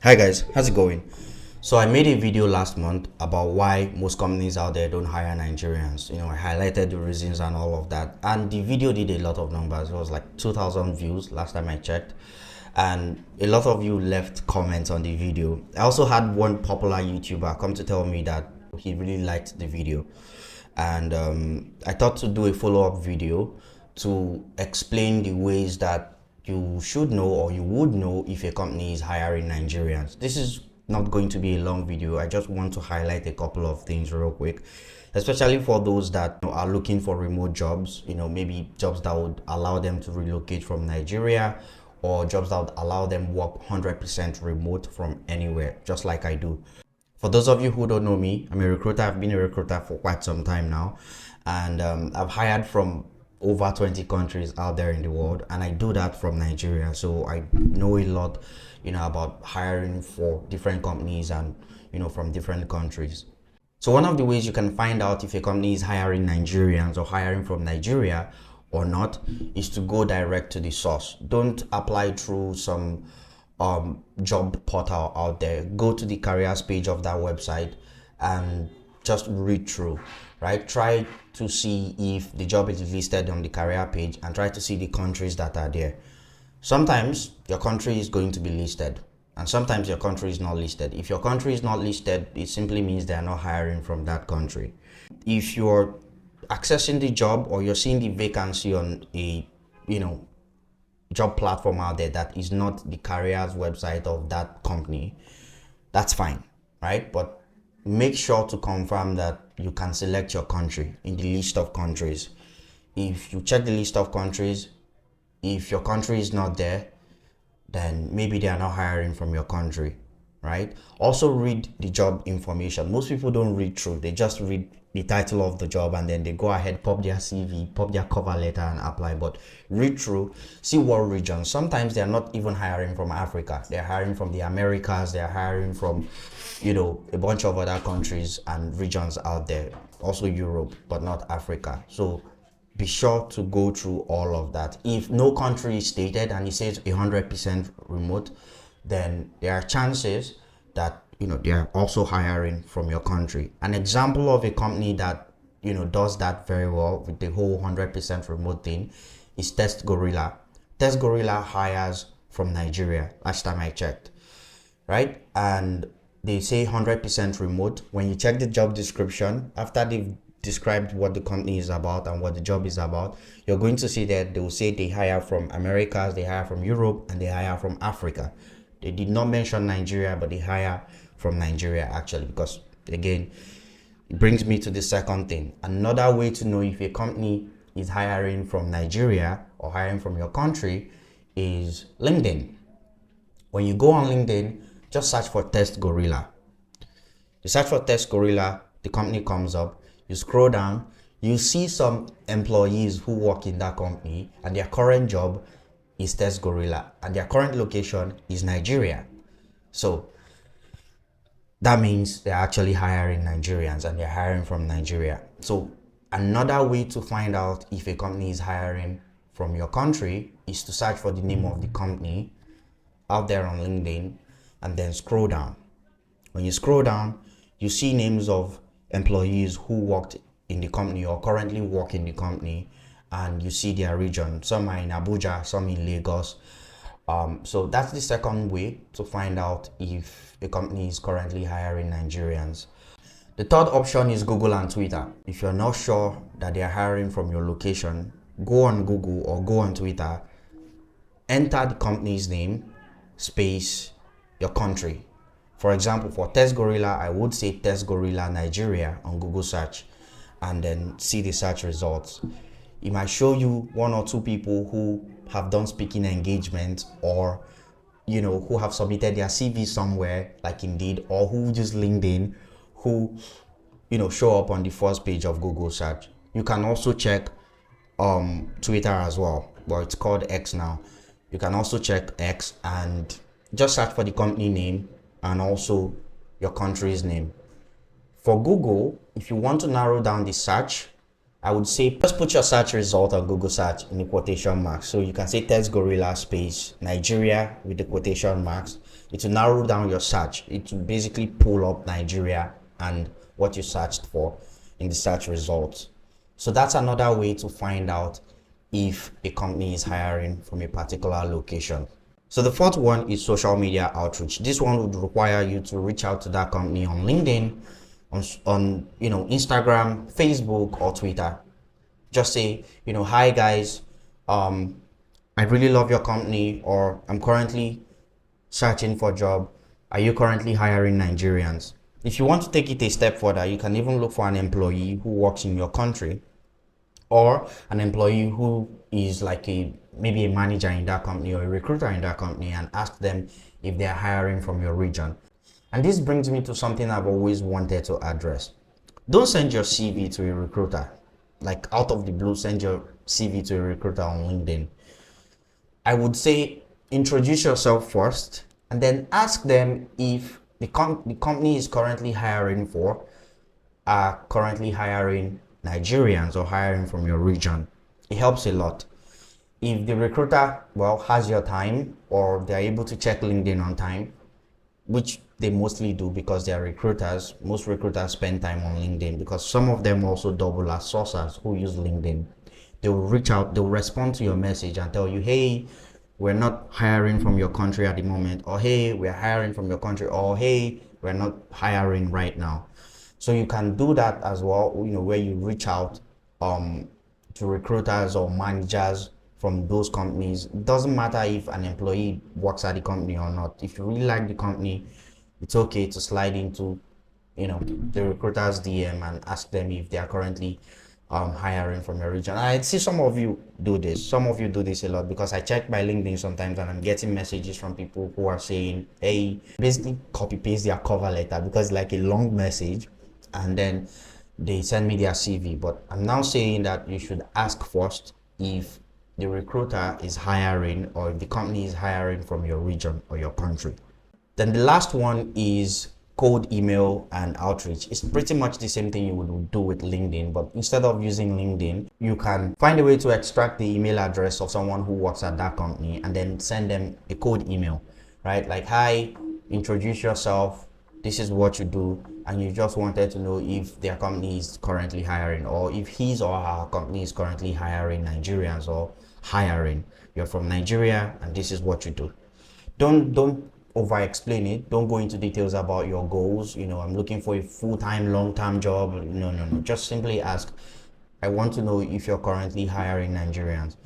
Hi guys, how's it going? So I made a video last month about why most companies out there don't hire Nigerians. I highlighted the reasons and all of that. And the video did a lot of numbers. It was like 2,000 views last time I checked. And a lot of you left comments on the video. I also had one popular YouTuber come to tell me that he really liked the video. And I thought to do a follow-up video to explain the ways that you should know or you would know if a company is hiring Nigerians. This is not going to be a long video. I just want to highlight a couple of things real quick, especially for those that are looking for remote jobs, maybe jobs that would allow them to relocate from Nigeria, or jobs that would allow them work 100% remote from anywhere, just like I do. For those of you who don't know me, I'm a recruiter. I've been a recruiter for quite some time now, and I've hired from over 20 countries out there in the world, and I do that from Nigeria. So I know a lot, about hiring for different companies and, from different countries. So one of the ways you can find out if a company is hiring Nigerians or hiring from Nigeria or not is to go direct to the source. Don't apply through some job portal out there. Go to the careers page of that website and just read through, right? Try to see if the job is listed on the career page and try to see the countries that are there. Sometimes your country is going to be listed and sometimes your country is not listed. If your country is not listed, it simply means they are not hiring from that country. If you're accessing the job or you're seeing the vacancy on a job platform out there that is not the careers website of that company, that's fine, right? But make sure to confirm that you can select your country in the list of countries. If you check the list of countries, if your country is not there, then maybe they are not hiring from your country, right? Also read the job information. Most people don't read through. They just read the title of the job and then they go ahead, pop their CV, pop their cover letter and apply. But read through, see what region. Sometimes they're not even hiring from Africa. They're hiring from the Americas. They're hiring from, a bunch of other countries and regions out there. Also Europe, but not Africa. So be sure to go through all of that. If no country is stated and it says 100% remote, then there are chances that they are also hiring from your country. An example of a company that does that very well with the whole 100% remote thing is Test Gorilla. Test Gorilla hires from Nigeria last time I checked, right? And they say 100% remote. When you check the job description, after they've described what the company is about and what the job is about, you're going to see that they will say they hire from Americas, they hire from Europe, and they hire from Africa. They did not mention Nigeria, but they hire from Nigeria actually, because again, it brings me to the second thing. Another way to know if a company is hiring from Nigeria or hiring from your country is LinkedIn. When you go on LinkedIn, just search for Test Gorilla. You search for Test Gorilla, the company comes up. You scroll down, you see some employees who work in that company and their current job is Test Gorilla and their current location is Nigeria. So that means they're actually hiring Nigerians and they're hiring from Nigeria. So another way to find out if a company is hiring from your country is to search for the name of the company out there on LinkedIn and then scroll down. When you scroll down, you see names of employees who worked in the company or currently work in the company, and you see their region. Some are in Abuja, some in Lagos. So that's the second way to find out if a company is currently hiring Nigerians. The third option is Google and Twitter. If you're not sure that they are hiring from your location, go on Google or go on Twitter, enter the company's name, space, your country. For example, for Test Gorilla, I would say Test Gorilla Nigeria on Google search and then see the search results. It might show you one or two people who have done speaking engagements or, who have submitted their CV somewhere like Indeed, or who use LinkedIn, who, show up on the first page of Google search. You can also check Twitter as well. Well, it's called X now. You can also check X and just search for the company name and also your country's name. For Google, if you want to narrow down the search, I would say just put your search result on Google search in the quotation marks. So you can say Test Gorilla space Nigeria with the quotation marks. It will narrow down your search. It will basically pull up Nigeria and what you searched for in the search results. So that's another way to find out if a company is hiring from a particular location. So the fourth one is social media outreach. This one would require you to reach out to that company on LinkedIn, on Instagram, Facebook, or Twitter. Just say, hi guys, I really love your company, or I'm currently searching for a job. Are you currently hiring Nigerians? If you want to take it a step further, you can even look for an employee who works in your country, or an employee who is like maybe a manager in that company or a recruiter in that company, and ask them if they are hiring from your region. And this brings me to something I've always wanted to address. Don't send your CV to a recruiter. Like out of the blue, send your CV to a recruiter on LinkedIn. I would say introduce yourself first and then ask them if the company is currently hiring Nigerians or hiring from your region. It helps a lot. If the recruiter, has your time, or they're able to check LinkedIn on time, which they mostly do because they are recruiters. Most recruiters spend time on LinkedIn because some of them also double as sourcers who use LinkedIn. They will reach out, they'll respond to your message and tell you, hey, we're not hiring from your country at the moment, or hey, we're hiring from your country, or hey, we're not hiring right now. So you can do that as well, where you reach out to recruiters or managers from those companies. It doesn't matter if an employee works at the company or not. If you really like the company, it's okay to slide into the recruiter's DM and ask them if they are currently hiring from your region. I see some of you do this. Some of you do this a lot, because I check my LinkedIn sometimes and I'm getting messages from people who are saying, hey, basically copy paste their cover letter, because it's like a long message, and then they send me their CV. But I'm now saying that you should ask first if the recruiter is hiring, or if the company is hiring from your region or your country. Then the last one is cold email and outreach. It's pretty much the same thing you would do with LinkedIn, but instead of using LinkedIn, you can find a way to extract the email address of someone who works at that company and then send them a cold email, right? Like, hi, introduce yourself, this is what you do, and you just wanted to know if their company is currently hiring, or if his or her company is currently hiring Nigerians, or hiring. You're from Nigeria and this is what you do. Don't over explain it. Don't go into details about your goals. I'm looking for a full-time, long-term job. No. Just simply ask, I want to know if you're currently hiring Nigerians.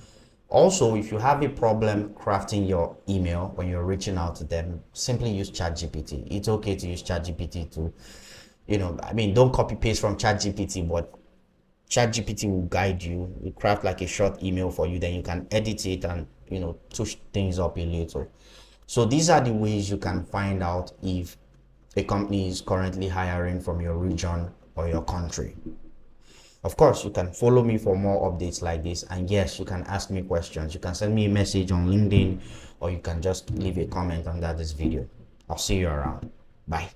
Also, if you have a problem crafting your email when you're reaching out to them, simply use ChatGPT. It's okay to use ChatGPT to, don't copy paste from ChatGPT, but ChatGPT will guide you. Will craft like a short email for you, then you can edit it and touch things up a little. So these are the ways you can find out if a company is currently hiring from your region or your country. Of course, you can follow me for more updates like this, and yes, you can ask me questions. You can send me a message on LinkedIn, or you can just leave a comment under this video. I'll see you around. Bye.